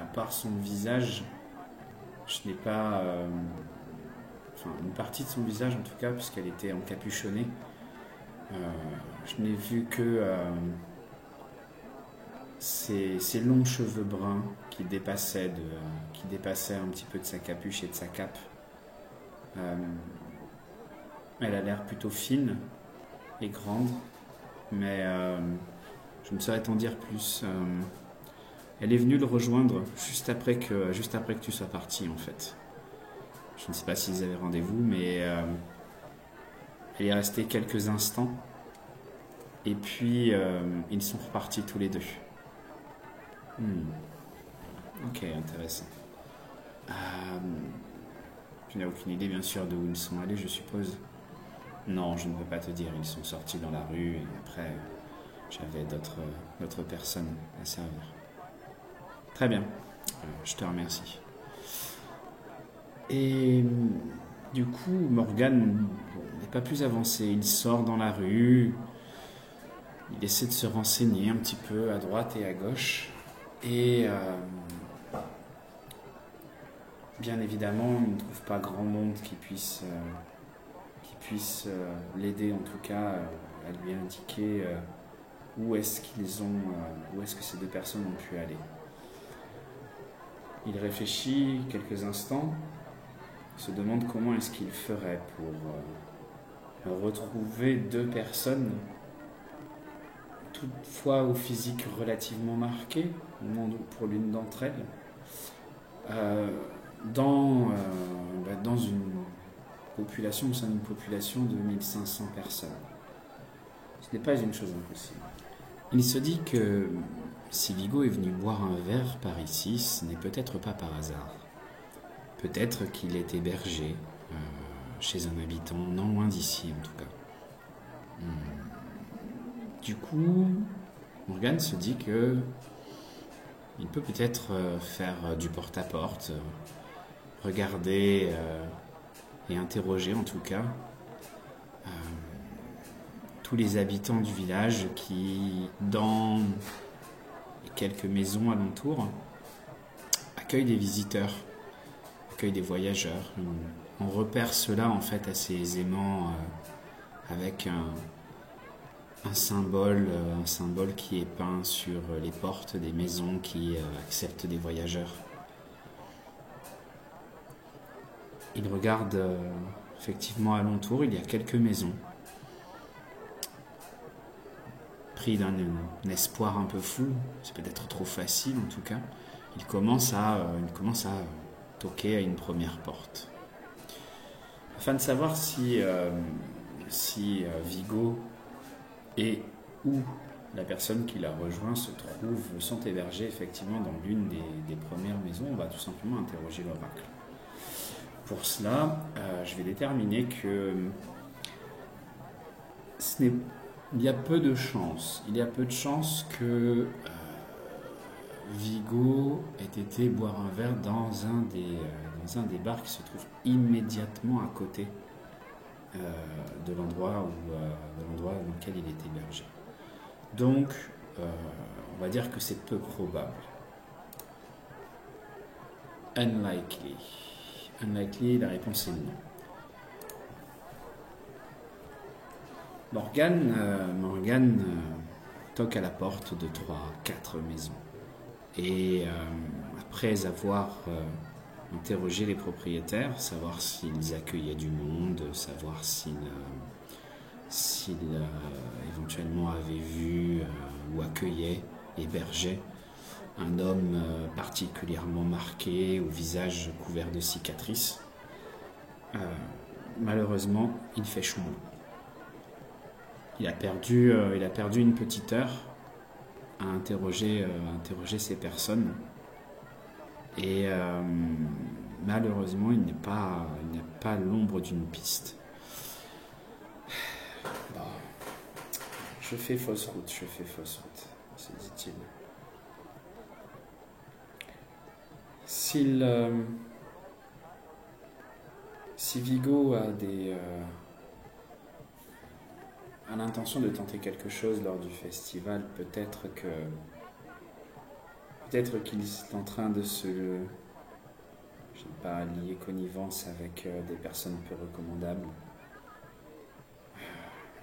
à part son visage, je n'ai pas... une partie de son visage en tout cas, puisqu'elle était encapuchonnée. Je n'ai vu que ses longs cheveux bruns qui dépassaient un petit peu de sa capuche et de sa cape. Elle a l'air plutôt fine et grande, mais je ne saurais t'en dire plus. Elle est venue le rejoindre juste après que tu sois parti en fait. Je ne sais pas s'ils avaient rendez-vous, mais elle est restée quelques instants. Et puis, ils sont repartis tous les deux. Ok, intéressant. Tu n'as aucune idée, bien sûr, d'où ils sont allés, je suppose? Non, je ne peux pas te dire. Ils sont sortis dans la rue et après, j'avais d'autres personnes à servir. Très bien. Je te remercie. Et du coup, Morgane n'est pas plus avancé. Il sort dans la rue, il essaie de se renseigner un petit peu à droite et à gauche. Et bien évidemment, il ne trouve pas grand monde qui puisse l'aider, en tout cas, à lui indiquer où est-ce que ces deux personnes ont pu aller. Il réfléchit quelques instants. Il se demande comment est-ce qu'il ferait pour retrouver deux personnes, toutefois au physique relativement marqué, au moins pour l'une d'entre elles, dans une population, au sein d'une population de 1500 personnes. Ce n'est pas une chose impossible. Il se dit que si Vigo est venu boire un verre par ici, ce n'est peut-être pas par hasard. Peut-être qu'il est hébergé chez un habitant non loin d'ici, en tout cas. Du coup, Morgane se dit que il peut peut-être faire du porte-à-porte, regarder et interroger, en tout cas, tous les habitants du village qui, dans quelques maisons alentours, accueillent des visiteurs, accueillent des voyageurs. On repère cela en fait assez aisément avec un symbole qui est peint sur les portes des maisons qui acceptent des voyageurs. Il regarde effectivement alentour, il y a quelques maisons. Pris d'un espoir un peu fou, c'est peut-être trop facile en tout cas, il commence à toquer à une première porte. Afin de savoir si Vigo et où la personne qui l'a rejoint sont hébergés effectivement dans l'une des premières maisons, on va tout simplement interroger l'oracle. Pour cela, je vais déterminer que il y a peu de chances que Vigo ait été boire un verre dans un des bars qui se trouve immédiatement à côté de l'endroit dans lequel il est hébergé. Donc, on va dire que c'est peu probable. Unlikely. Unlikely, la réponse est non. Morgane toque à la porte de 3-4 maisons. Et après avoir interrogé les propriétaires, savoir s'ils accueillaient du monde, savoir s'ils s'il éventuellement avait vu ou accueillait, hébergeait un homme particulièrement marqué, au visage couvert de cicatrices. Malheureusement, il fait chouin. Il a perdu une petite heure à interroger ces personnes. Et malheureusement, il n'y a pas l'ombre d'une piste. Bon, je fais fausse route, se dit-il. Si Vigo a l'intention de tenter quelque chose lors du festival, peut-être qu'il est en train de lier connivence avec des personnes peu recommandables.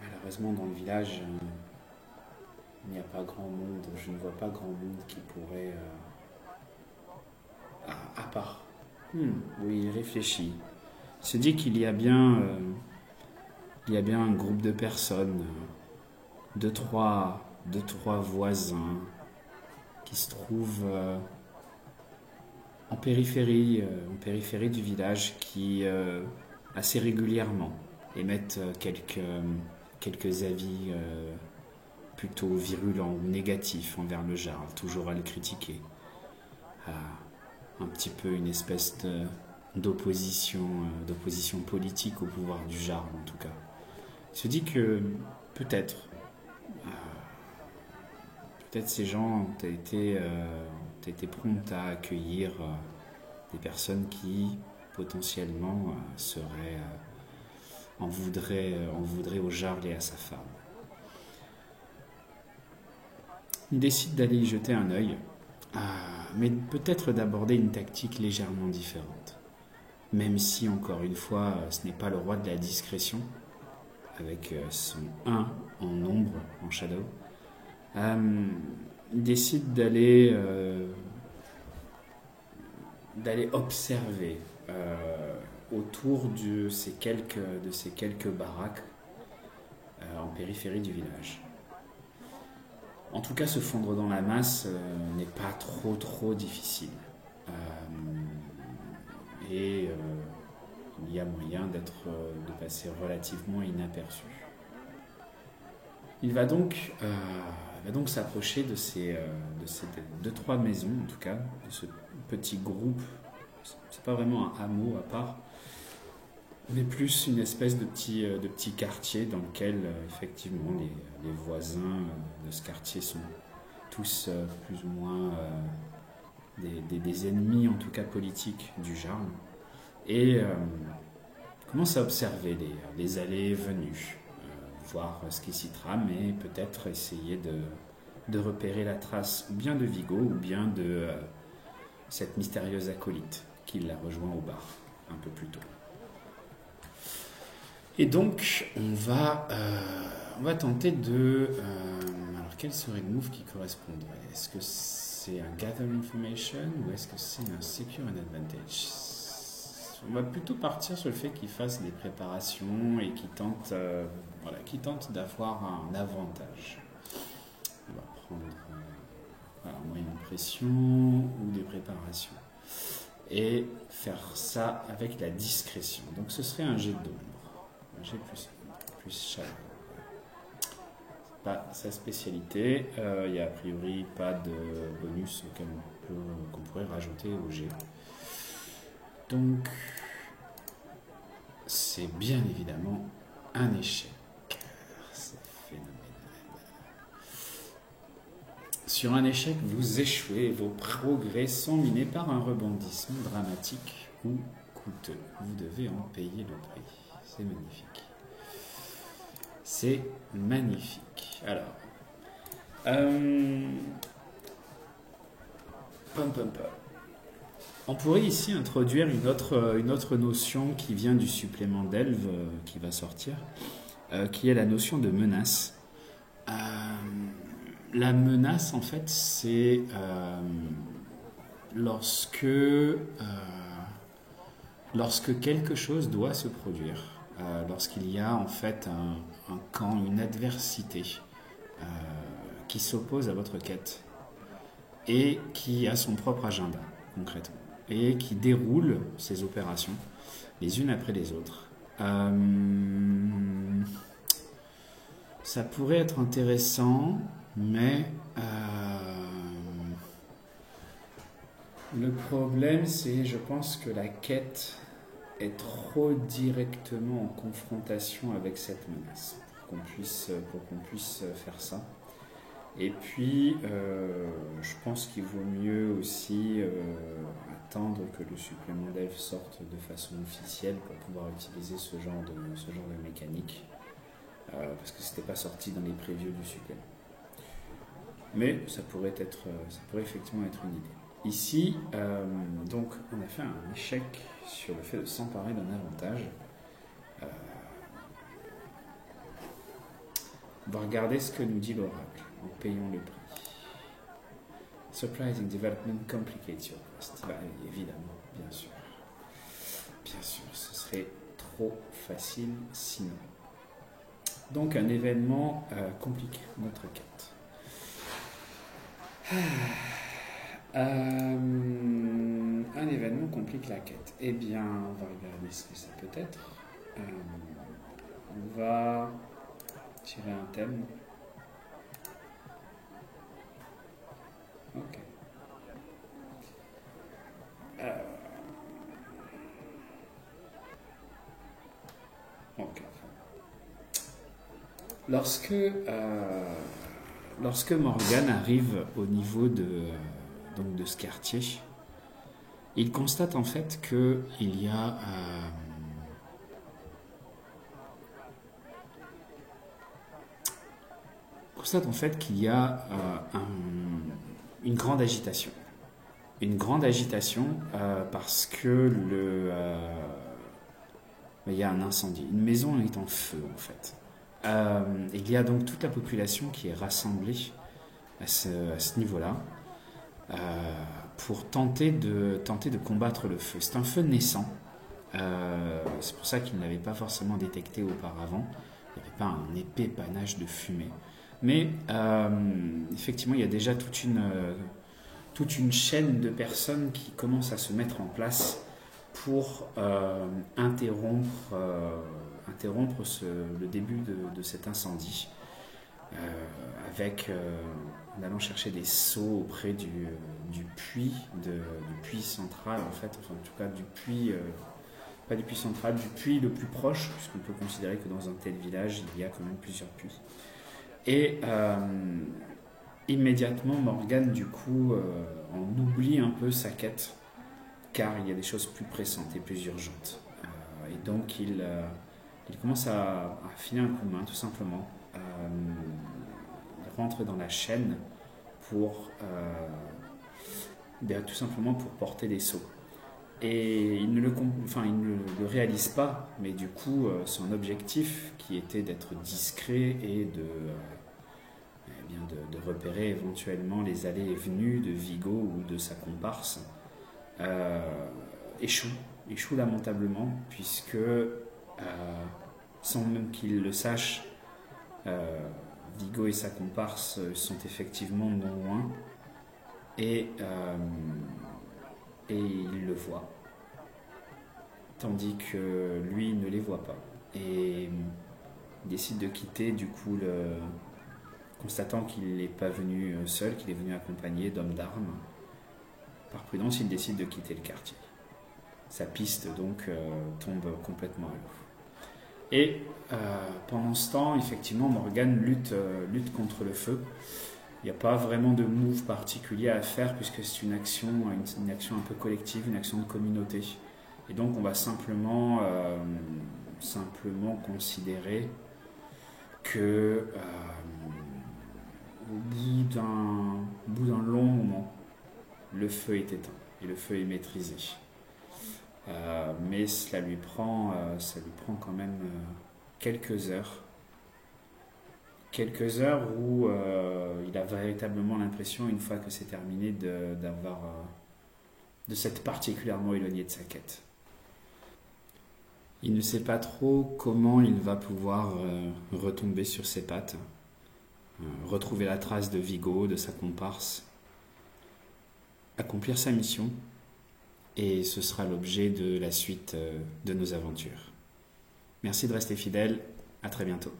Malheureusement, dans le village, il n'y a pas grand monde. Je ne vois pas grand monde qui pourrait... à part... oui, il réfléchit. Il se dit qu'il y a bien un groupe de personnes, deux, trois voisins qui se trouvent en périphérie du village, qui assez régulièrement émettent quelques avis plutôt virulents ou négatifs envers le jarl, toujours à le critiquer. Un petit peu une espèce d'opposition politique au pouvoir du jarl, en tout cas. Il se dit que peut-être ces gens ont été prompts à accueillir des personnes qui potentiellement en voudraient au jarl et à sa femme. Il décide d'aller y jeter un œil, mais peut-être d'aborder une tactique légèrement différente. Même si, encore une fois, ce n'est pas le roi de la discrétion, avec son 1 en ombre, en shadow, il décide d'aller observer autour de ces quelques baraques en périphérie du village. En tout cas, se fondre dans la masse n'est pas trop difficile. Et il y a moyen de passer relativement inaperçu. Il va donc s'approcher de ces 2-3 maisons, en tout cas, de ce petit groupe. C'est pas vraiment un hameau à part, mais plus une espèce de petit quartier dans lequel, effectivement, les voisins de ce quartier sont tous plus ou moins des ennemis, en tout cas politiques, du jarl. Et commence à observer les allées et venues, voir ce qui s'y trame et peut-être essayer de repérer la trace ou bien de Vigo ou bien de cette mystérieuse acolyte qui l'a rejoint au bar un peu plus tôt. Et donc on va tenter de... alors quel serait le move qui correspondrait? Est-ce que c'est un gather information ou est-ce que c'est un secure an advantage? On va plutôt partir sur le fait qu'il fasse des préparations et qu'il tente d'avoir un avantage. On va prendre moyenne pression ou des préparations. Et faire ça avec la discrétion. Donc ce serait un jet d'ombre. Un jet plus chaleur. C'est pas sa spécialité. Il n'y a a priori pas de bonus qu'on pourrait rajouter au jet. Donc, c'est bien évidemment un échec. C'est phénoménal. Sur un échec, vous échouez et vos progrès sont minés par un rebondissement dramatique ou coûteux. Vous devez en payer le prix. C'est magnifique. C'est magnifique. Alors, on pourrait ici introduire une autre notion qui vient du supplément d'Elve qui va sortir, qui est la notion de menace. La menace, en fait, c'est lorsque quelque chose doit se produire lorsqu'il y a en fait un camp, une adversité qui s'oppose à votre quête et qui a son propre agenda concrètement et qui déroule ses opérations les unes après les autres. Ça pourrait être intéressant, mais le problème, c'est, je pense que la quête est trop directement en confrontation avec cette menace pour qu'on puisse faire ça. Et puis, je pense qu'il vaut mieux aussi attendre que le supplément d'elfe sorte de façon officielle pour pouvoir utiliser ce genre de mécanique, parce que c'était pas sorti dans les previews du supplément. Mais ça pourrait effectivement être une idée. Ici, donc, on a fait un échec sur le fait de s'emparer d'un avantage. On va regarder ce que nous dit l'oracle en payant le prix. Surprising development complicates your quest. Bah, évidemment, bien sûr. Bien sûr, ce serait trop facile sinon. Donc, un événement complique notre quête. Un événement complique la quête. Eh bien, on va regarder ce que ça peut être. On va tirer un thème. Ok. Ok. Lorsque Morgan arrive au niveau de ce quartier, il constate en fait qu'il y a une grande agitation. Une grande agitation parce que il y a un incendie. Une maison est en feu en fait. Il y a donc toute la population qui est rassemblée à ce niveau-là pour tenter de combattre le feu. C'est un feu naissant. C'est pour ça qu'il ne l'avait pas forcément détecté auparavant. Il n'y avait pas un épais panache de fumée. Mais effectivement, il y a déjà toute une chaîne de personnes qui commencent à se mettre en place pour interrompre le début de cet incendie en allant chercher des seaux auprès du puits central en fait, enfin en tout cas du puits pas du puits central, du puits le plus proche, puisqu'on peut considérer que dans un tel village il y a quand même plusieurs puits. Et immédiatement Morgan du coup en oublie un peu sa quête, car il y a des choses plus pressantes et plus urgentes. Et donc il commence à filer un coup de main tout simplement. Il rentre dans la chaîne pour tout simplement pour porter des seaux. Et il ne le réalise pas, mais du coup son objectif qui était d'être discret et de repérer éventuellement les allées et venues de Vigo ou de sa comparse échoue lamentablement, puisque sans même qu'il le sache, Vigo et sa comparse sont effectivement non loin et il le voit, tandis que lui ne les voit pas, et il décide de quitter du coup constatant qu'il n'est pas venu seul, qu'il est venu accompagné d'hommes d'armes. Par prudence, il décide de quitter le quartier. Sa piste donc tombe complètement à l'eau. Et pendant ce temps, effectivement, Morgan lutte contre le feu. Il n'y a pas vraiment de move particulier à faire, puisque c'est une action un peu collective, une action de communauté. Et donc on va simplement considérer que au bout d'un long moment, le feu est éteint et le feu est maîtrisé. Mais ça lui prend quand même quelques heures où il a véritablement l'impression, une fois que c'est terminé, de s'être particulièrement éloigné de sa quête. Il ne sait pas trop comment il va pouvoir retomber sur ses pattes, retrouver la trace de Vigo, de sa comparse, accomplir sa mission, et ce sera l'objet de la suite de nos aventures. Merci de rester fidèles, à très bientôt.